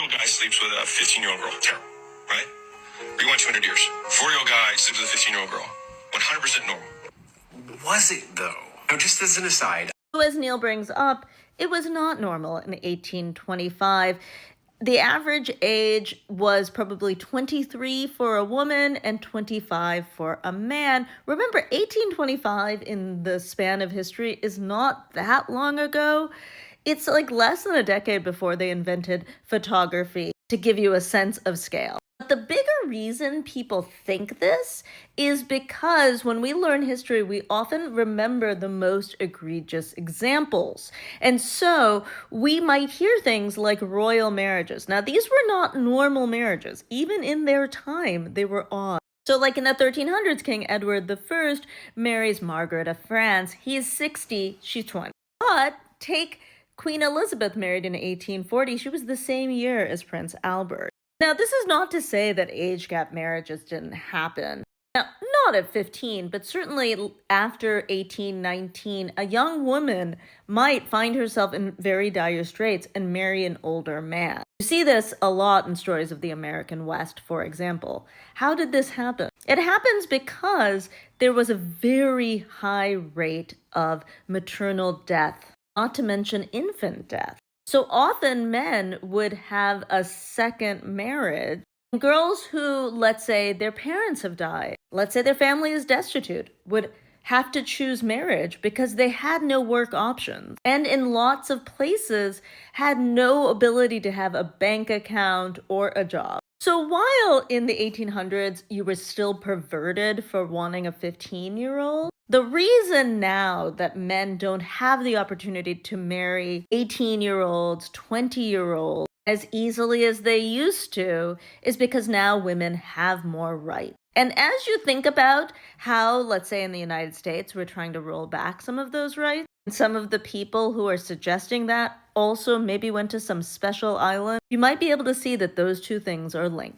Guy sleeps with a 15-year-old girl. Terrible, right? Rewind 200 years. 40-year-old guy sleeps with a 15-year-old girl. 100% normal. Was it, though? Now, just as an aside. As Neil brings up, it was not normal in 1825. The average age was probably 23 for a woman and 25 for a man. Remember, 1825 in the span of history is not that long ago. It's like less than a decade before they invented photography, to give you a sense of scale. But the bigger reason people think this is because when we learn history, we often remember the most egregious examples. And so we might hear things like royal marriages. Now, these were not normal marriages. Even in their time, they were odd. So like in the 1300s, King Edward I marries Margaret of France. He's 60, she's 20. But take Queen Elizabeth, married in 1840. She was the same year as Prince Albert. Now, this is not to say that age gap marriages didn't happen. Now, not at 15, but certainly after 1819, a young woman might find herself in very dire straits and marry an older man. You see this a lot in stories of the American West, for example. How did this happen? It happens because there was a very high rate of maternal death, not to mention infant death. So often men would have a second marriage. Girls who, let's say, their parents have died, let's say their family is destitute, would have to choose marriage because they had no work options. And in lots of places had no ability to have a bank account or a job. So while in the 1800s you were still perverted for wanting a 15-year-old, the reason now that men don't have the opportunity to marry 18-year-olds, 20-year-olds as easily as they used to is because now women have more rights. And as you think about how, let's say in the United States, we're trying to roll back some of those rights, and some of the people who are suggesting that also maybe went to some special island, you might be able to see that those two things are linked.